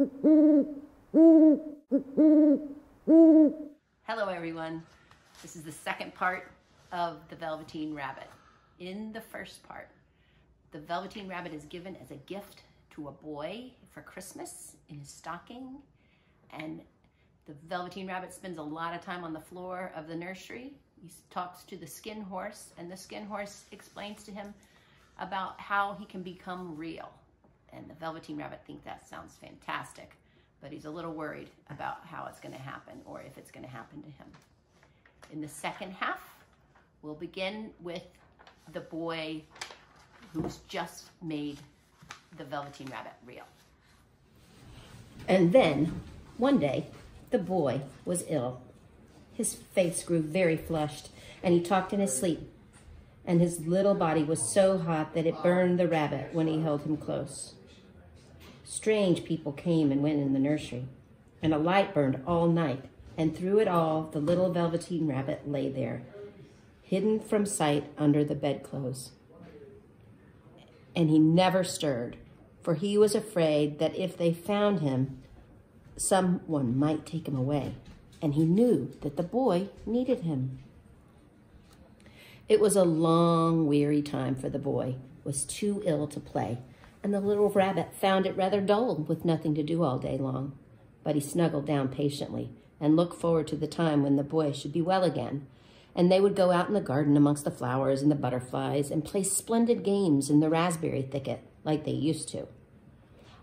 Hello everyone. This is the second part of the Velveteen Rabbit. In the first part, the Velveteen Rabbit is given as a gift to a boy for Christmas in his stocking, and the Velveteen Rabbit spends a lot of time on the floor of the nursery. He talks to the skin horse, and the skin horse explains to him about how he can become real. And the Velveteen Rabbit thinks that sounds fantastic, but he's a little worried about how it's going to happen or if it's going to happen to him. In the second half, we'll begin with the boy who's just made the Velveteen Rabbit real. And then, one day, the boy was ill. His face grew very flushed, and he talked in his sleep. And his little body was so hot that it burned the rabbit when he held him close. Strange people came and went in the nursery, and a light burned all night, and through it all, the little Velveteen Rabbit lay there, hidden from sight under the bedclothes. And he never stirred, for he was afraid that if they found him, someone might take him away, and he knew that the boy needed him. It was a long, weary time for the boy, was too ill to play, and the little rabbit found it rather dull with nothing to do all day long. But he snuggled down patiently and looked forward to the time when the boy should be well again, and they would go out in the garden amongst the flowers and the butterflies and play splendid games in the raspberry thicket like they used to.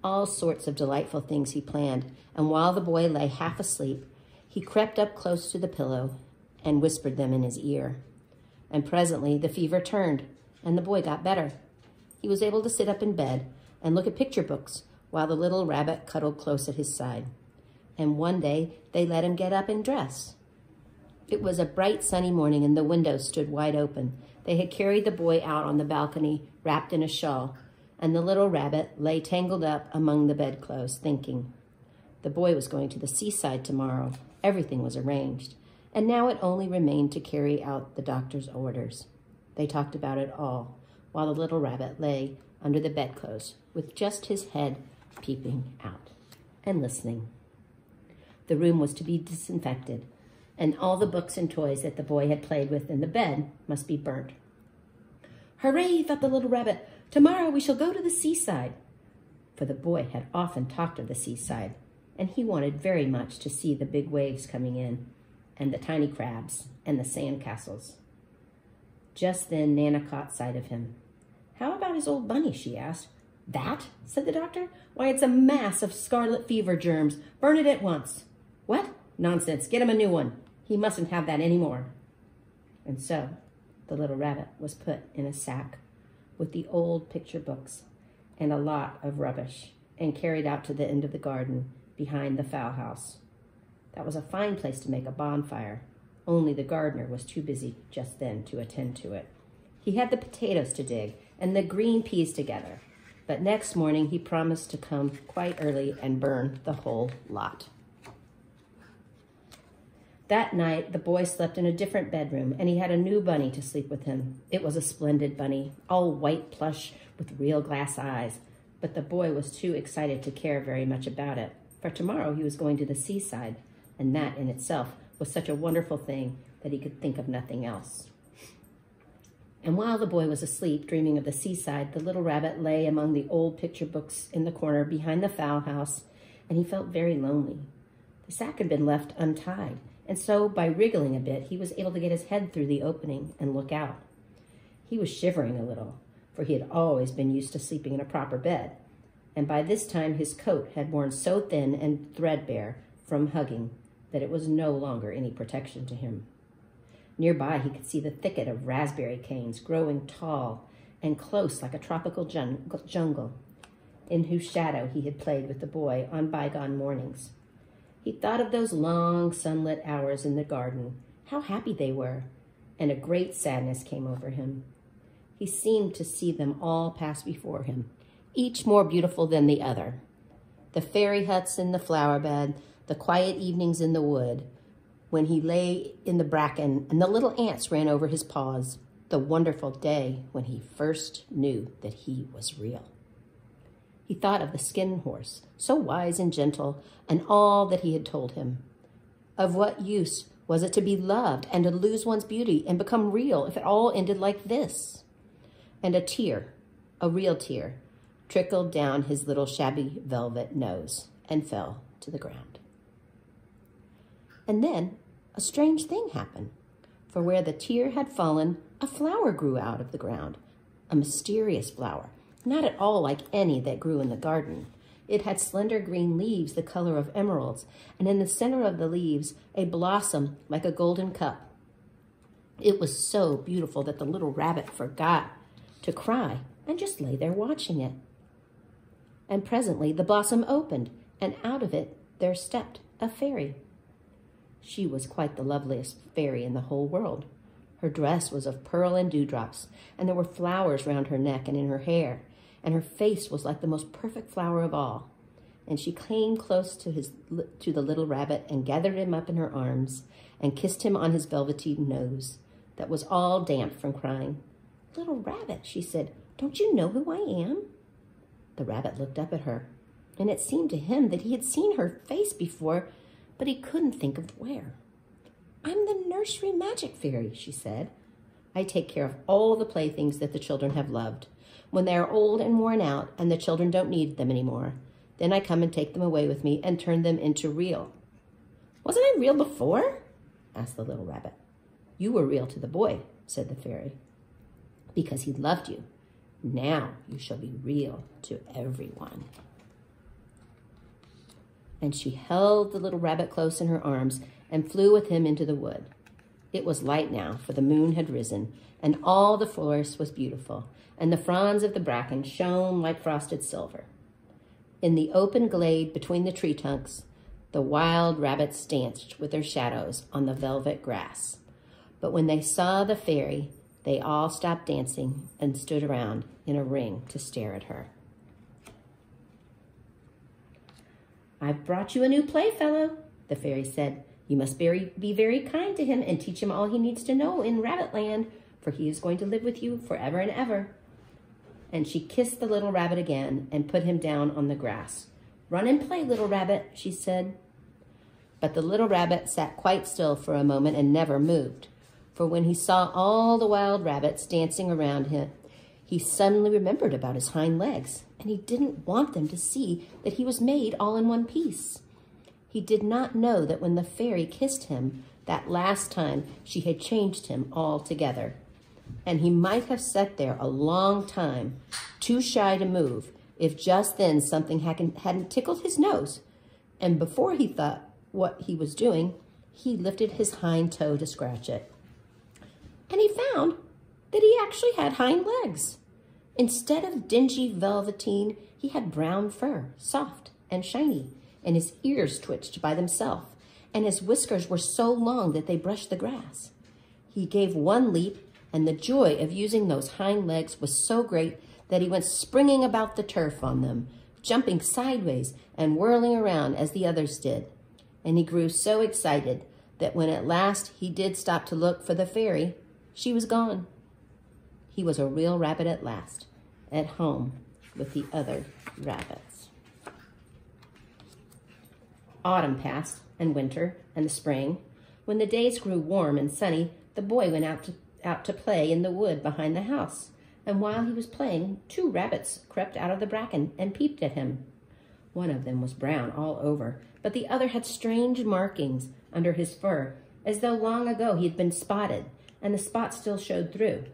All sorts of delightful things he planned, and while the boy lay half asleep, he crept up close to the pillow and whispered them in his ear. And presently the fever turned, and the boy got better. He was able to sit up in bed and look at picture books while the little rabbit cuddled close at his side. And one day they let him get up and dress. It was a bright sunny morning, and the windows stood wide open. They had carried the boy out on the balcony, wrapped in a shawl, and the little rabbit lay tangled up among the bedclothes, thinking. The boy was going to the seaside tomorrow. Everything was arranged, and now it only remained to carry out the doctor's orders. They talked about it all, while the little rabbit lay under the bedclothes with just his head peeping out and listening. The room was to be disinfected, and all the books and toys that the boy had played with in the bed must be burnt. Hooray, thought the little rabbit. Tomorrow we shall go to the seaside. For the boy had often talked of the seaside, and he wanted very much to see the big waves coming in, and the tiny crabs, and the sand castles. Just then Nana caught sight of him. How about his old bunny, she asked. That? Said the doctor. Why, it's a mass of scarlet fever germs. Burn it at once. What? Nonsense. Get him a new one. He mustn't have that any more. And so the little rabbit was put in a sack with the old picture books and a lot of rubbish and carried out to the end of the garden behind the fowl house. That was a fine place to make a bonfire, only the gardener was too busy just then to attend to it. He had the potatoes to dig and the green peas together, but next morning he promised to come quite early and burn the whole lot. That night, the boy slept in a different bedroom, and he had a new bunny to sleep with him. It was a splendid bunny, all white plush with real glass eyes, but the boy was too excited to care very much about it, for tomorrow he was going to the seaside, and that in itself was such a wonderful thing that he could think of nothing else. And while the boy was asleep, dreaming of the seaside, the little rabbit lay among the old picture books in the corner behind the fowl house, and he felt very lonely. The sack had been left untied, and so by wriggling a bit, he was able to get his head through the opening and look out. He was shivering a little, for he had always been used to sleeping in a proper bed, and by this time his coat had worn so thin and threadbare from hugging that it was no longer any protection to him. Nearby, he could see the thicket of raspberry canes growing tall and close like a tropical jungle, in whose shadow he had played with the boy on bygone mornings. He thought of those long sunlit hours in the garden, how happy they were, and a great sadness came over him. He seemed to see them all pass before him, each more beautiful than the other. The fairy huts in the flower bed, the quiet evenings in the wood, when he lay in the bracken and the little ants ran over his paws, the wonderful day when he first knew that he was real. He thought of the skin horse, so wise and gentle, and all that he had told him. Of what use was it to be loved and to lose one's beauty and become real if it all ended like this? And a tear, a real tear, trickled down his little shabby velvet nose and fell to the ground. And then a strange thing happened, for where the tear had fallen, a flower grew out of the ground, a mysterious flower, not at all like any that grew in the garden. It had slender green leaves the color of emeralds, and in the center of the leaves, a blossom like a golden cup. It was so beautiful that the little rabbit forgot to cry and just lay there watching it. And presently the blossom opened, and out of it there stepped a fairy. She was quite the loveliest fairy in the whole world. Her dress was of pearl and dewdrops, and there were flowers round her neck and in her hair, and her face was like the most perfect flower of all. And she came close to the little rabbit and gathered him up in her arms and kissed him on his velveteen nose that was all damp from crying. "Little rabbit," she said, "don't you know who I am?" The rabbit looked up at her, and it seemed to him that he had seen her face before, but he couldn't think of where. "I'm the nursery magic fairy," she said. "I take care of all the playthings that the children have loved. When they are old and worn out and the children don't need them anymore, then I come and take them away with me and turn them into real." "Wasn't I real before?" asked the little rabbit. "You were real to the boy," said the fairy, "because he loved you. Now you shall be real to everyone." And she held the little rabbit close in her arms and flew with him into the wood. It was light now, for the moon had risen, and all the forest was beautiful, and the fronds of the bracken shone like frosted silver. In the open glade between the tree trunks, the wild rabbits danced with their shadows on the velvet grass. But when they saw the fairy, they all stopped dancing and stood around in a ring to stare at her. "I've brought you a new playfellow," the fairy said. "You must be very kind to him and teach him all he needs to know in Rabbitland, for he is going to live with you forever and ever." And she kissed the little rabbit again and put him down on the grass. "Run and play, little rabbit," she said. But the little rabbit sat quite still for a moment and never moved, for when he saw all the wild rabbits dancing around him, he suddenly remembered about his hind legs, and he didn't want them to see that he was made all in one piece. He did not know that when the fairy kissed him that last time, she had changed him altogether. And he might have sat there a long time, too shy to move, if just then something hadn't tickled his nose. And before he thought what he was doing, he lifted his hind toe to scratch it. And he found that he actually had hind legs. Instead of dingy velveteen, he had brown fur, soft and shiny, and his ears twitched by themselves, and his whiskers were so long that they brushed the grass. He gave one leap, and the joy of using those hind legs was so great that he went springing about the turf on them, jumping sideways and whirling around as the others did. And he grew so excited that when at last he did stop to look for the fairy, she was gone. He was a real rabbit at last, at home with the other rabbits. Autumn passed, and winter, and the spring. When the days grew warm and sunny, the boy went out to play in the wood behind the house. And while he was playing, 2 rabbits crept out of the bracken and peeped at him. One of them was brown all over, but the other had strange markings under his fur, as though long ago he had been spotted, and the spots still showed through.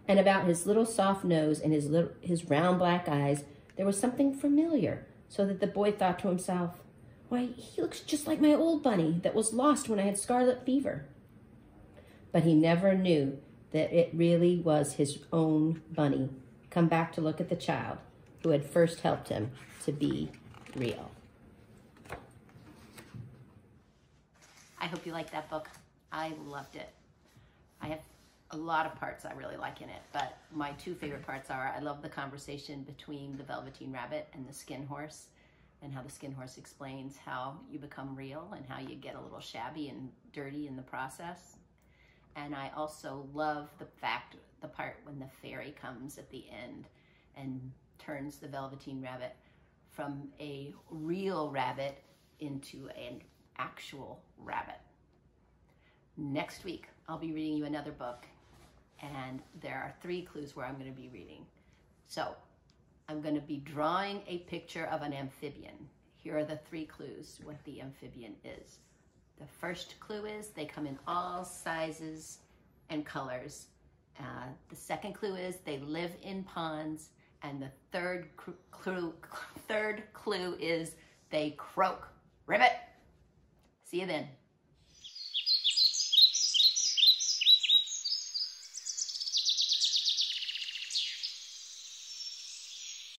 And about his little soft nose and his round black eyes, there was something familiar, so that the boy thought to himself, "Why, he looks just like my old bunny that was lost when I had scarlet fever." But he never knew that it really was his own bunny, come back to look at the child who had first helped him to be real. I hope you liked that book. I loved it. I have a lot of parts I really like in it, but my 2 favorite parts are, I love the conversation between the Velveteen Rabbit and the Skin Horse, and how the Skin Horse explains how you become real and how you get a little shabby and dirty in the process. And I also love the part when the fairy comes at the end and turns the Velveteen rabbit from a real rabbit into an actual rabbit. Next week, I'll be reading you another book, and there are 3 clues where I'm going to be reading. So I'm going to be drawing a picture of an amphibian. Here are the 3 clues what the amphibian is. The first clue is they come in all sizes and colors. The second clue is they live in ponds. And the third clue is they croak. Ribbit! See you then.